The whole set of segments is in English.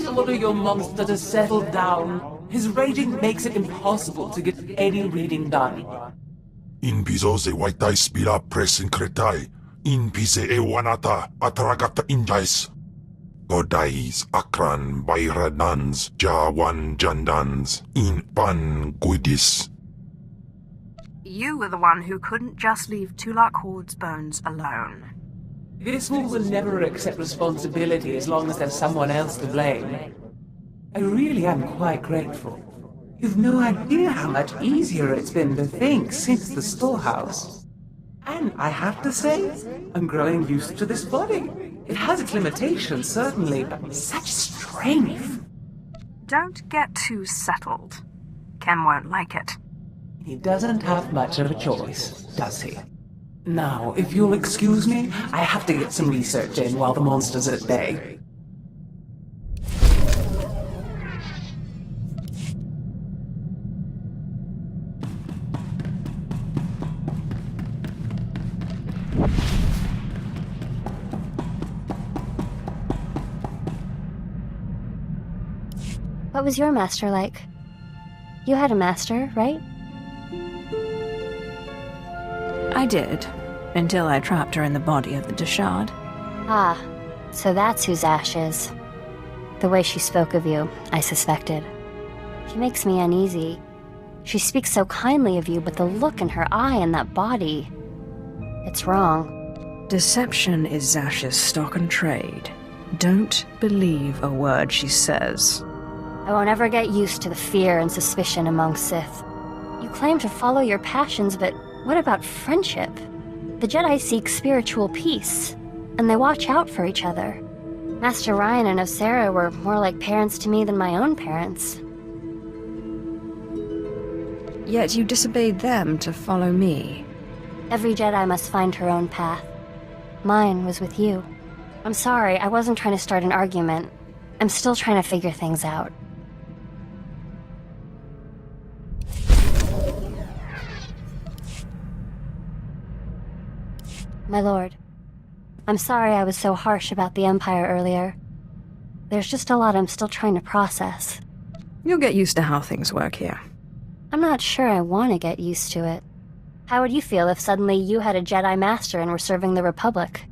order your monster to settle down. His raging makes it impossible to get any reading done. Inviso waitai spila presincretai, invise ewanata atragata injais. Godais akran bayranans jawan jandans in pan guidis. You were the one who couldn't just leave Tulak Horde's bones alone. This one will never accept responsibility as long as there's someone else to blame. I really am quite grateful. You've no idea how much easier it's been to think since the storehouse. And I have to say, I'm growing used to this body. It has its limitations, certainly, but such strength. Don't get too settled. Ken won't like it. He doesn't have much of a choice, does he? Now, if you'll excuse me, I have to get some research in while the monster's at bay. What was your master like? You had a master, right? I did, until I trapped her in the body of the Deshard. Ah, so that's whose Ash is. The way she spoke of you, I suspected. She makes me uneasy. She speaks so kindly of you, but the look in her eye and that body... It's wrong. Deception is Zash's stock and trade. Don't believe a word she says. I won't ever get used to the fear and suspicion among Sith. You claim to follow your passions, but what about friendship? The Jedi seek spiritual peace, and they watch out for each other. Master Ryan and Osera were more like parents to me than my own parents. Yet you disobeyed them to follow me. Every Jedi must find her own path. Mine was with you. I'm sorry, I wasn't trying to start an argument. I'm still trying to figure things out. My lord, I'm sorry I was so harsh about the Empire earlier. There's just a lot I'm still trying to process. You'll get used to how things work here. I'm not sure I want to get used to it. How would you feel if suddenly you had a Jedi Master and were serving the Republic?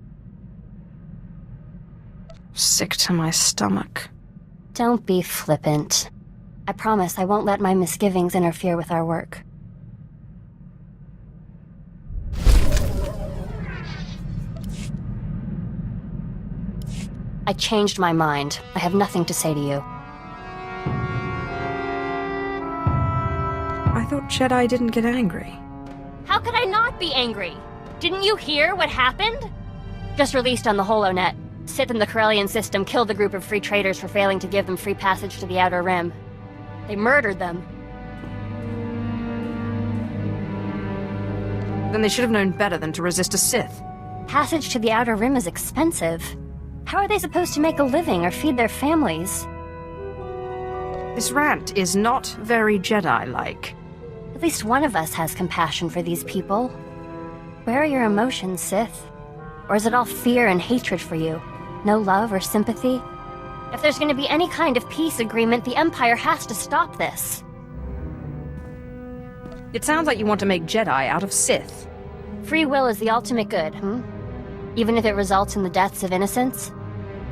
Sick to my stomach. Don't be flippant. I promise I won't let my misgivings interfere with our work. I changed my mind. I have nothing to say to you. I thought Jedi didn't get angry. How could I not be angry? Didn't you hear what happened? Just released on the HoloNet, Sith in the Corellian system killed a group of free traders for failing to give them free passage to the Outer Rim. They murdered them. Then they should have known better than to resist a Sith. Passage to the Outer Rim is expensive. How are they supposed to make a living or feed their families? This rant is not very Jedi-like. At least one of us has compassion for these people. Where are your emotions, Sith? Or is it all fear and hatred for you? No love or sympathy? If there's going to be any kind of peace agreement, the Empire has to stop this. It sounds like you want to make Jedi out of Sith. Free will is the ultimate good, Even if it results in the deaths of innocents?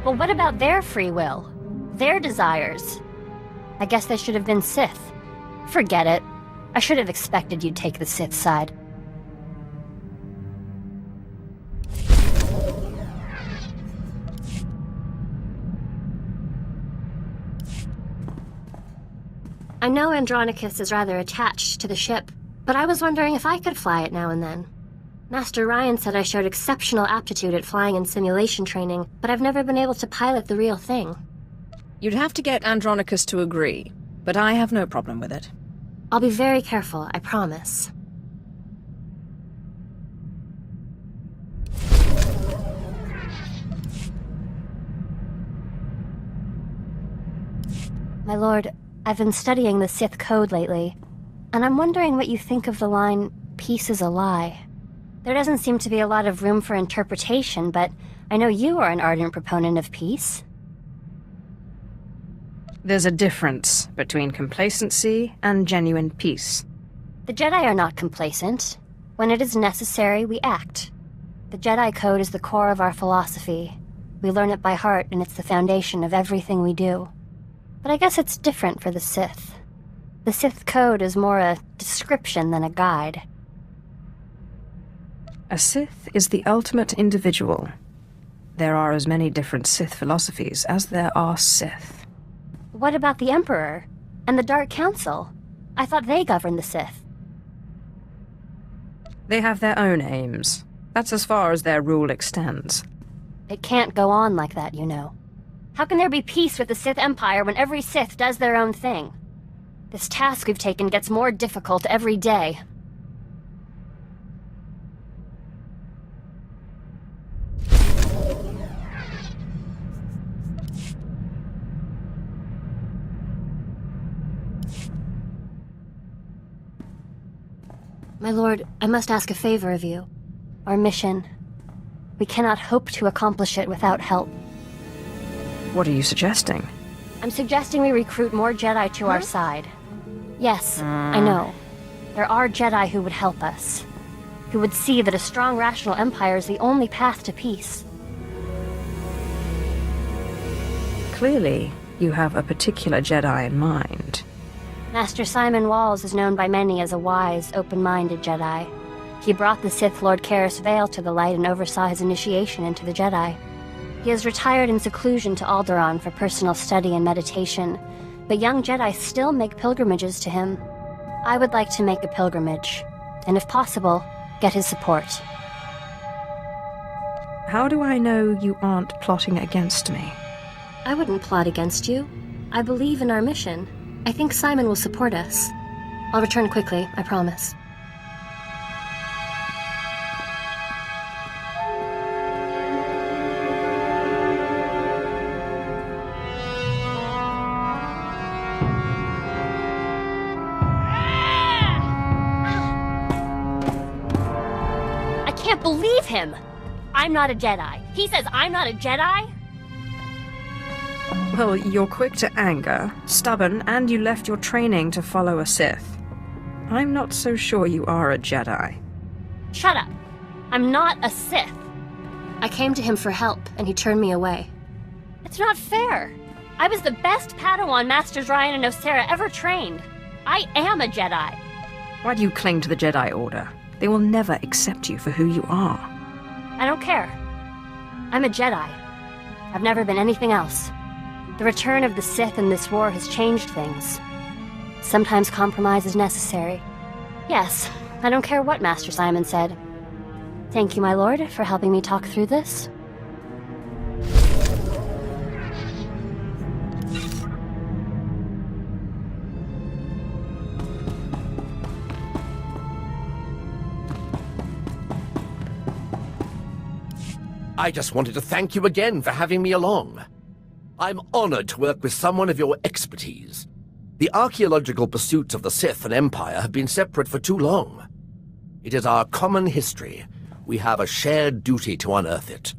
Well, what about their free will? Their desires? I guess they should have been Sith. Forget it. I should have expected you'd take the Sith side. I know Andronicus is rather attached to the ship, but I was wondering if I could fly it now and then. Master Ryan said I showed exceptional aptitude at flying in simulation training, but I've never been able to pilot the real thing. You'd have to get Andronicus to agree, but I have no problem with it. I'll be very careful, I promise. My lord, I've been studying the Sith code lately, and I'm wondering what you think of the line, "Peace is a lie." There doesn't seem to be a lot of room for interpretation, but I know you are an ardent proponent of peace. There's a difference between complacency and genuine peace. The Jedi are not complacent. When it is necessary, we act. The Jedi Code is the core of our philosophy. We learn it by heart, and it's the foundation of everything we do. But I guess it's different for the Sith. The Sith Code is more a description than a guide. A Sith is the ultimate individual. There are as many different Sith philosophies as there are Sith. What about the Emperor? And the Dark Council? I thought they governed the Sith. They have their own aims. That's as far as their rule extends. It can't go on like that, you know. How can there be peace with the Sith Empire when every Sith does their own thing? This task we've taken gets more difficult every day. My lord, I must ask a favor of you. Our mission. We cannot hope to accomplish it without help. What are you suggesting? I'm suggesting we recruit more Jedi to our side. Yes, I know. There are Jedi who would help us. Who would see that a strong, rational empire is the only path to peace. Clearly, you have a particular Jedi in mind. Master Simon Walls is known by many as a wise, open-minded Jedi. He brought the Sith Lord Karis Vale to the light and oversaw his initiation into the Jedi. He has retired in seclusion to Alderaan for personal study and meditation, but young Jedi still make pilgrimages to him. I would like to make a pilgrimage, and if possible, get his support. How do I know you aren't plotting against me? I wouldn't plot against you. I believe in our mission. I think Simon will support us. I'll return quickly, I promise. I can't believe him! I'm not a Jedi. He says I'm not a Jedi? Well, you're quick to anger, stubborn, and you left your training to follow a Sith. I'm not so sure you are a Jedi. Shut up. I'm not a Sith. I came to him for help, and he turned me away. It's not fair. I was the best Padawan Masters Ryan and Osera ever trained. I am a Jedi. Why do you cling to the Jedi Order? They will never accept you for who you are. I don't care. I'm a Jedi. I've never been anything else. The return of the Sith in this war has changed things. Sometimes compromise is necessary. Yes, I don't care what Master Simon said. Thank you, my lord, for helping me talk through this. I just wanted to thank you again for having me along. I'm honored to work with someone of your expertise. The archaeological pursuits of the Sith and Empire have been separate for too long. It is our common history. We have a shared duty to unearth it.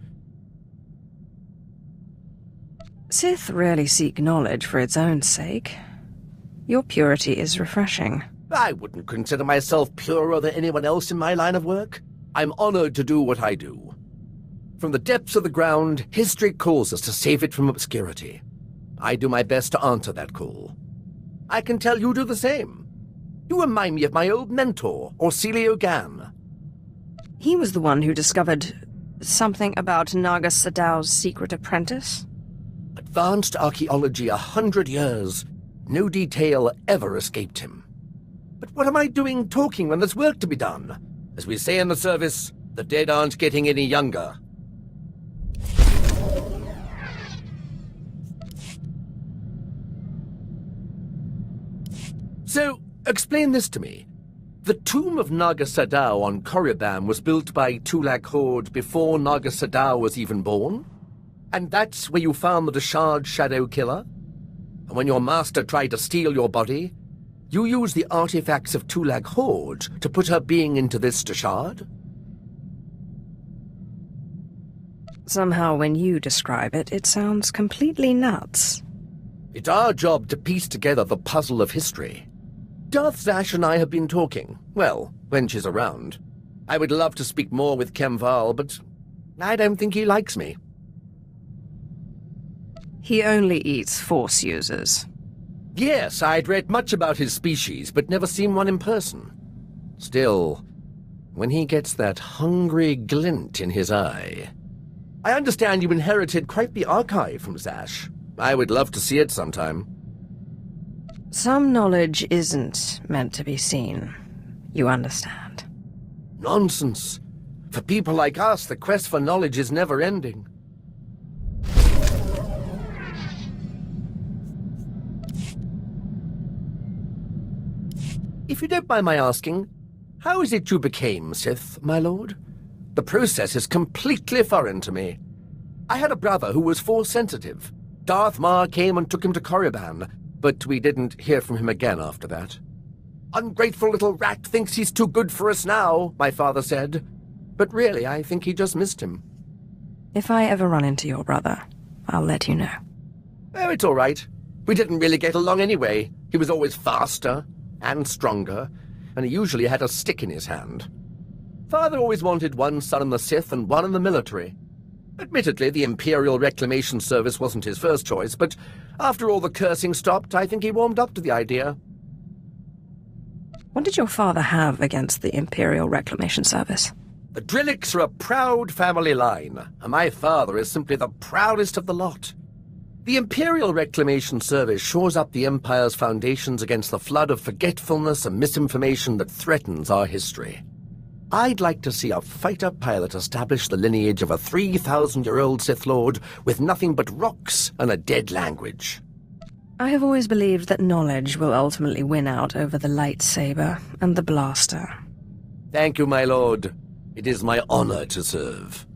Sith rarely seek knowledge for its own sake. Your purity is refreshing. I wouldn't consider myself purer than anyone else in my line of work. I'm honored to do what I do. From the depths of the ground, history calls us to save it from obscurity. I do my best to answer that call. I can tell you do the same. You remind me of my old mentor, Orsilio Gan. He was the one who discovered something about Naga Sadow's secret apprentice? Advanced archaeology 100 years. No detail ever escaped him. But what am I doing talking when there's work to be done? As we say in the service, the dead aren't getting any younger. So, explain this to me. The tomb of Naga Sadow on Korriban was built by Tulak Horde before Naga Sadow was even born? And that's where you found the Deshard Shadow Killer? And when your master tried to steal your body, you used the artifacts of Tulak Horde to put her being into this Deshard? Somehow when you describe it, it sounds completely nuts. It's our job to piece together the puzzle of history. Darth Zash and I have been talking. Well, when she's around. I would love to speak more with Kemval, but I don't think he likes me. He only eats Force users. Yes, I'd read much about his species, but never seen one in person. Still, when he gets that hungry glint in his eye... I understand you inherited quite the archive from Zash. I would love to see it sometime. Some knowledge isn't meant to be seen. You understand? Nonsense. For people like us, the quest for knowledge is never-ending. If you don't mind my asking, how is it you became Sith, my lord? The process is completely foreign to me. I had a brother who was Force-sensitive. Darth Maul came and took him to Korriban, but we didn't hear from him again after that. Ungrateful little rat thinks he's too good for us now, my father said. But really, I think he just missed him. If I ever run into your brother, I'll let you know. Oh, it's all right. We didn't really get along anyway. He was always faster and stronger, and he usually had a stick in his hand. Father always wanted one son in the Sith and one in the military. Admittedly, the Imperial Reclamation Service wasn't his first choice, but after all the cursing stopped, I think he warmed up to the idea. What did your father have against the Imperial Reclamation Service? The Drillicks are a proud family line, and my father is simply the proudest of the lot. The Imperial Reclamation Service shores up the Empire's foundations against the flood of forgetfulness and misinformation that threatens our history. I'd like to see a fighter pilot establish the lineage of a 3,000-year-old Sith Lord with nothing but rocks and a dead language. I have always believed that knowledge will ultimately win out over the lightsaber and the blaster. Thank you, my lord. It is my honor to serve.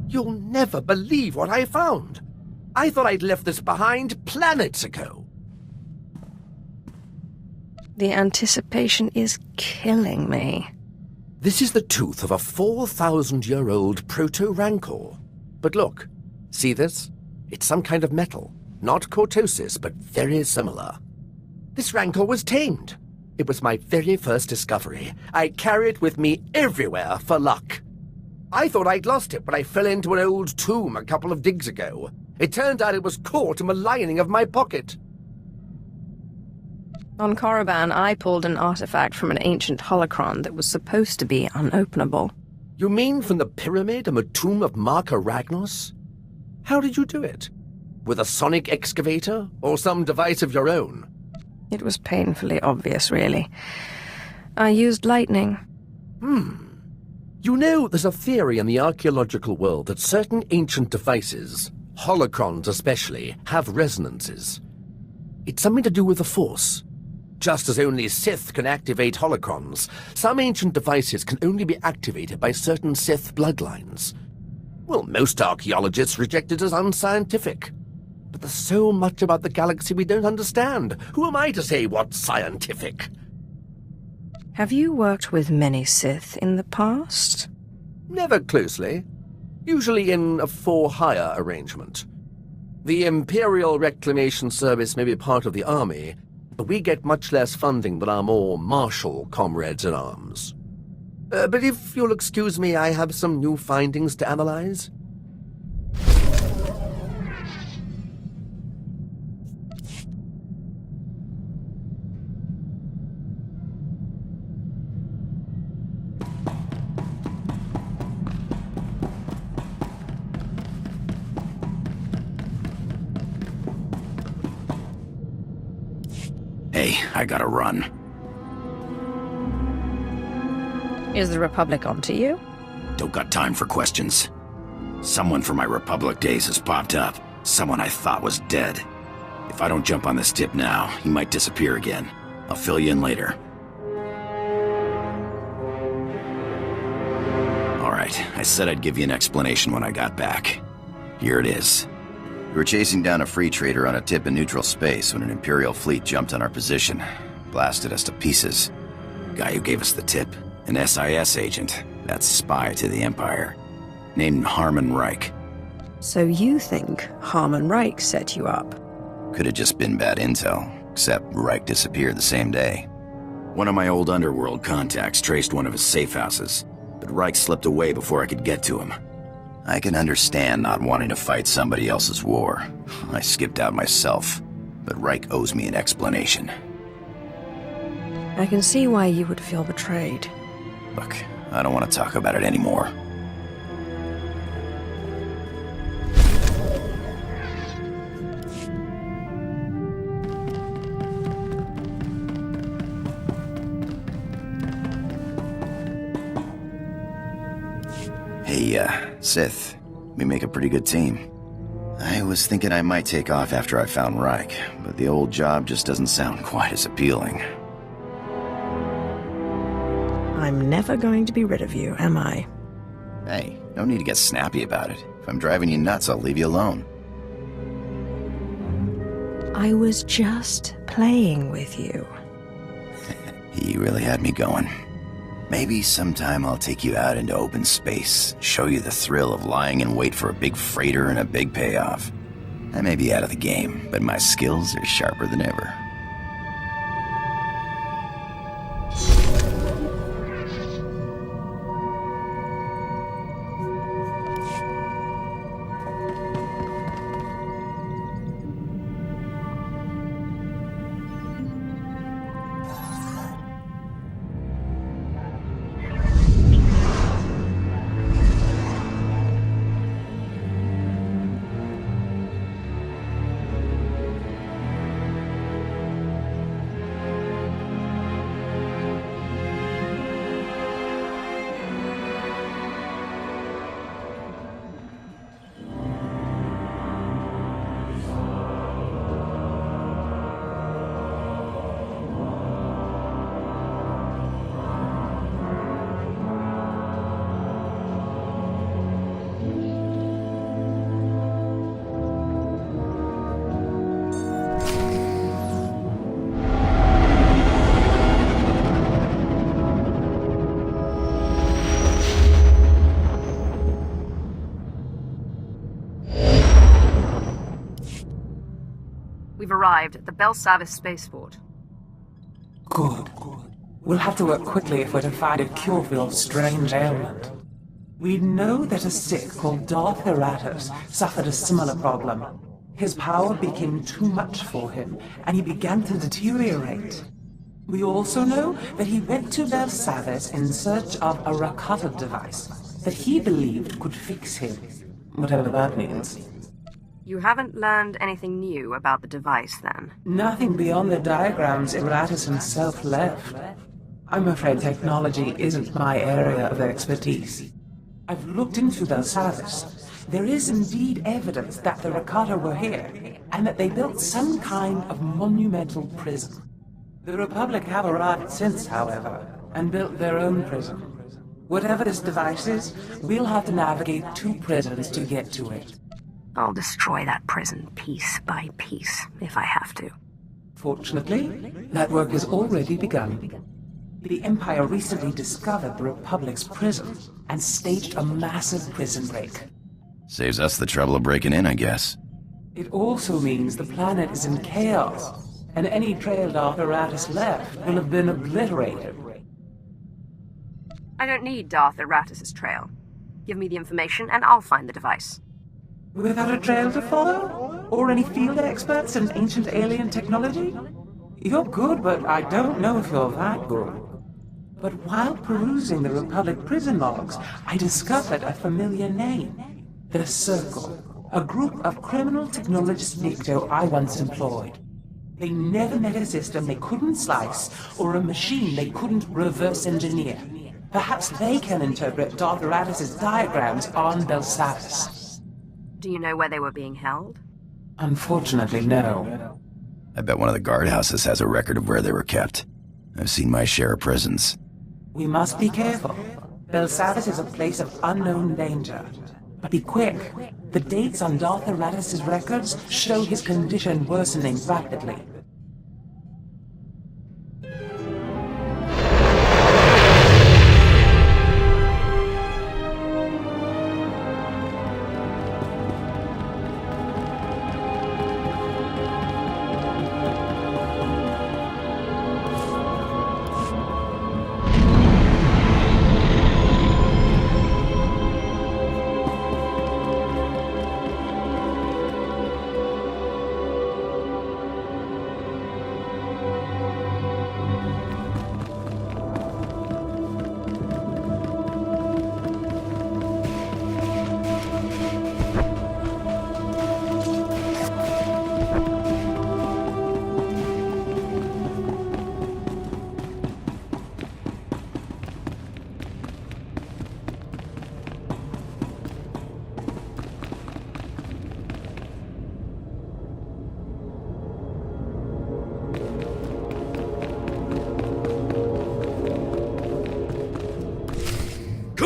You'll never believe what I found. I thought I'd left this behind planets ago. The anticipation is killing me. This is the tooth of a 4,000-year-old proto-rancor. But look, see this? It's some kind of metal. Not cortosis, but very similar. This rancor was tamed. It was my very first discovery. I carry it with me everywhere for luck. I thought I'd lost it when I fell into an old tomb a couple of digs ago. It turned out it was caught in the lining of my pocket. On Korriban, I pulled an artifact from an ancient holocron that was supposed to be unopenable. You mean from the pyramid and the tomb of Marka Ragnos? How did you do it? With a sonic excavator, or some device of your own? It was painfully obvious, really. I used lightning. You know, there's a theory in the archaeological world that certain ancient devices, holocrons especially, have resonances. It's something to do with the Force. Just as only Sith can activate holocrons, some ancient devices can only be activated by certain Sith bloodlines. Well, most archaeologists reject it as unscientific. But there's so much about the galaxy we don't understand. Who am I to say what's scientific? Have you worked with many Sith in the past? Never closely. Usually in a for-hire arrangement. The Imperial Reclamation Service may be part of the army, but we get much less funding than our more martial comrades-in-arms. But if you'll excuse me, I have some new findings to analyze. Hey, I gotta run. Is the Republic onto you? Don't got time for questions. Someone from my Republic days has popped up. Someone I thought was dead. If I don't jump on this tip now, he might disappear again. I'll fill you in later. Alright, I said I'd give you an explanation when I got back. Here it is. We were chasing down a free trader on a tip in neutral space when an Imperial fleet jumped on our position. Blasted us to pieces. Guy who gave us the tip, an SIS agent. That spy to the Empire, named Harmon Reich. So you think Harmon Reich set you up? Could have just been bad intel, except Reich disappeared the same day. One of my old underworld contacts traced one of his safe houses, but Reich slipped away before I could get to him. I can understand not wanting to fight somebody else's war. I skipped out myself, but Reich owes me an explanation. I can see why you would feel betrayed. Look, I don't want to talk about it anymore. Hey, Sith, we make a pretty good team. I was thinking I might take off after I found Reich, but the old job just doesn't sound quite as appealing. I'm never going to be rid of you, am I? Hey, no need to get snappy about it. If I'm driving you nuts, I'll leave you alone. I was just playing with you. You really had me going. Maybe sometime I'll take you out into open space, show you the thrill of lying in wait for a big freighter and a big payoff. I may be out of the game, but my skills are sharper than ever. We've arrived at the Belsavis spaceport. Good. We'll have to work quickly if we're to find a cure for your strange ailment. We know that a Sith called Darth Eratus suffered a similar problem. His power became too much for him, and he began to deteriorate. We also know that he went to Belsavis in search of a Rakata device that he believed could fix him, whatever that means. You haven't learned anything new about the device, then? Nothing beyond the diagrams Eratus himself left. I'm afraid technology isn't my area of expertise. I've looked into Belsavis. There is indeed evidence that the Rakata were here, and that they built some kind of monumental prison. The Republic have arrived since, however, and built their own prison. Whatever this device is, we'll have to navigate 2 prisons to get to it. I'll destroy that prison piece by piece, if I have to. Fortunately, that work has already begun. The Empire recently discovered the Republic's prison and staged a massive prison break. Saves us the trouble of breaking in, I guess. It also means the planet is in chaos, and any trail Darth Eratus left will have been obliterated. I don't need Darth Eratus' trail. Give me the information and I'll find the device. Without a trail to follow? Or any field experts in ancient alien technology? You're good, but I don't know if you're that good. But while perusing the Republic prison logs, I discovered a familiar name. The Circle, a group of criminal technologist Nikto I once employed. They never met a system they couldn't slice, or a machine they couldn't reverse engineer. Perhaps they can interpret Darth Eratus' diagrams on Belsavis. Do you know where they were being held? Unfortunately, no. I bet one of the guardhouses has a record of where they were kept. I've seen my share of prisons. We must be careful. Belsavis is a place of unknown danger. But be quick. The dates on Darth Eratus' records show his condition worsening rapidly.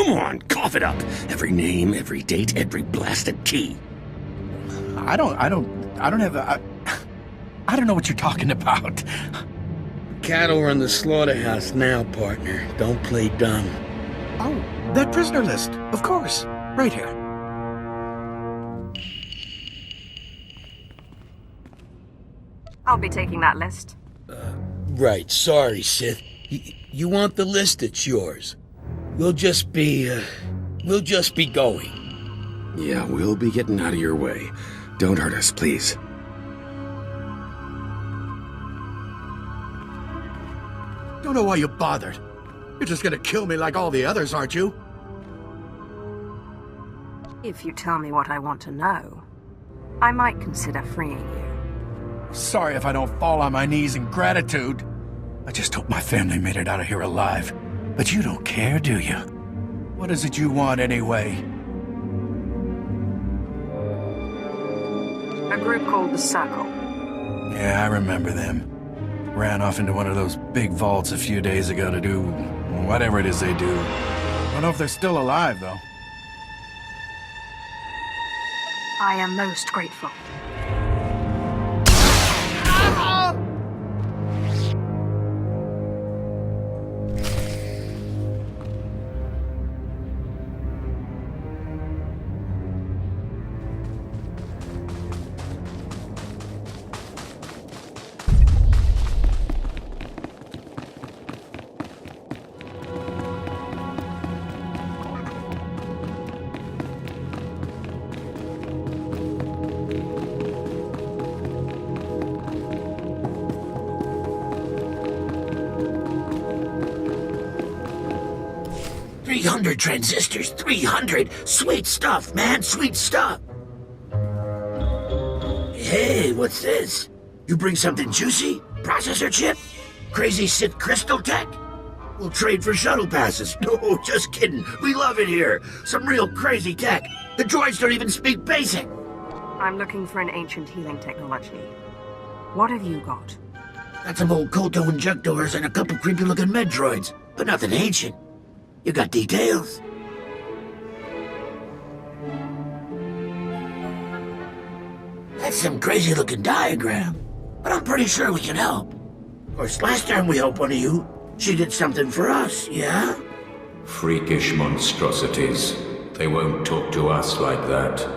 Come on, cough it up. Every name, every date, every blasted key. I don't have a... I don't know what you're talking about. Cattle are in the slaughterhouse now, partner. Don't play dumb. Oh, that prisoner list. Of course. Right here. I'll be taking that list. Right, sorry, Sith. You want the list, it's yours. We'll just be going. Yeah, we'll be getting out of your way. Don't hurt us, please. Don't know why you bothered. You're just gonna kill me like all the others, aren't you? If you tell me what I want to know, I might consider freeing you. Sorry if I don't fall on my knees in gratitude. I just hope my family made it out of here alive. But you don't care, do you? What is it you want, anyway? A group called the Circle. Yeah, I remember them. Ran off into one of those big vaults a few days ago to do whatever it is they do. Don't know if they're still alive, though. I am most grateful. Transistors, 300! Sweet stuff, man, sweet stuff! Hey, what's this? You bring something juicy? Processor chip? Crazy Sith crystal tech? We'll trade for shuttle passes. No, just kidding. We love it here. Some real crazy tech. The droids don't even speak basic. I'm looking for an ancient healing technology. What have you got? Got some old Kolto injectors and a couple creepy-looking med droids, but nothing ancient. You got details? That's some crazy-looking diagram, but I'm pretty sure we can help. Of course, last time we helped one of you, she did something for us, yeah? Freakish monstrosities. They won't talk to us like that.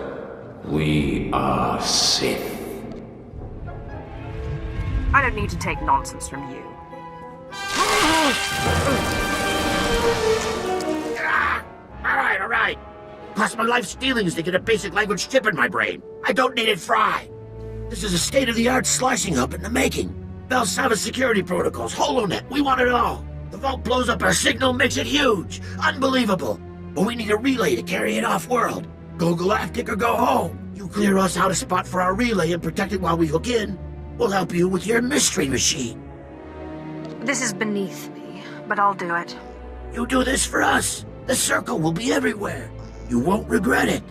We are Sith. I don't need to take nonsense from you. All right. Cost my life stealings to get a basic language chip in my brain. I don't need it fried. This is a state-of-the-art slicing hub in the making. Belsavis security protocols, HoloNet, we want it all. The vault blows up our signal, makes it huge. Unbelievable. But we need a relay to carry it off-world. Go galactic or go home. You clear us out a spot for our relay and protect it while we hook in. We'll help you with your mystery machine. This is beneath me, but I'll do it. You do this for us. The Circle will be everywhere. You won't regret it.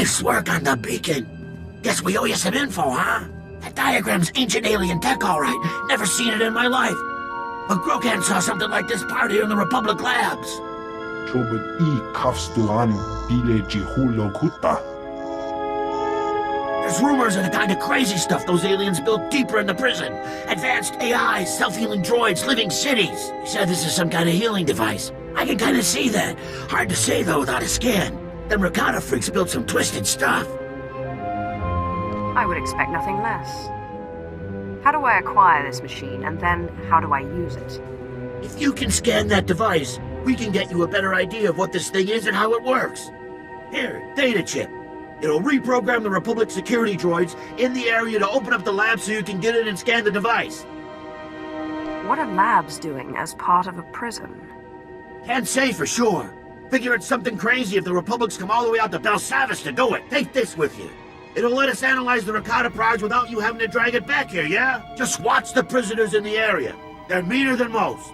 Nice work on the beacon. Guess we owe you some info, huh? That diagram's ancient alien tech, all right. Never seen it in my life. But Grokan saw something like this part here in the Republic labs. There's rumors of the kind of crazy stuff those aliens built deeper in the prison. Advanced AI, self-healing droids, living cities. He said this is some kind of healing device. I can kind of see that. Hard to say, though, without a scan. Them Rakata freaks built some twisted stuff. I would expect nothing less. How do I acquire this machine, and then how do I use it? If you can scan that device, we can get you a better idea of what this thing is and how it works. Here, data chip. It'll reprogram the Republic security droids in the area to open up the lab so you can get in and scan the device. What are labs doing as part of a prison? Can't say for sure. Figure it's something crazy if the Republics come all the way out to Belsavis to do it. Take this with you. It'll let us analyze the Rakata prize without you having to drag it back here, yeah? Just watch the prisoners in the area. They're meaner than most.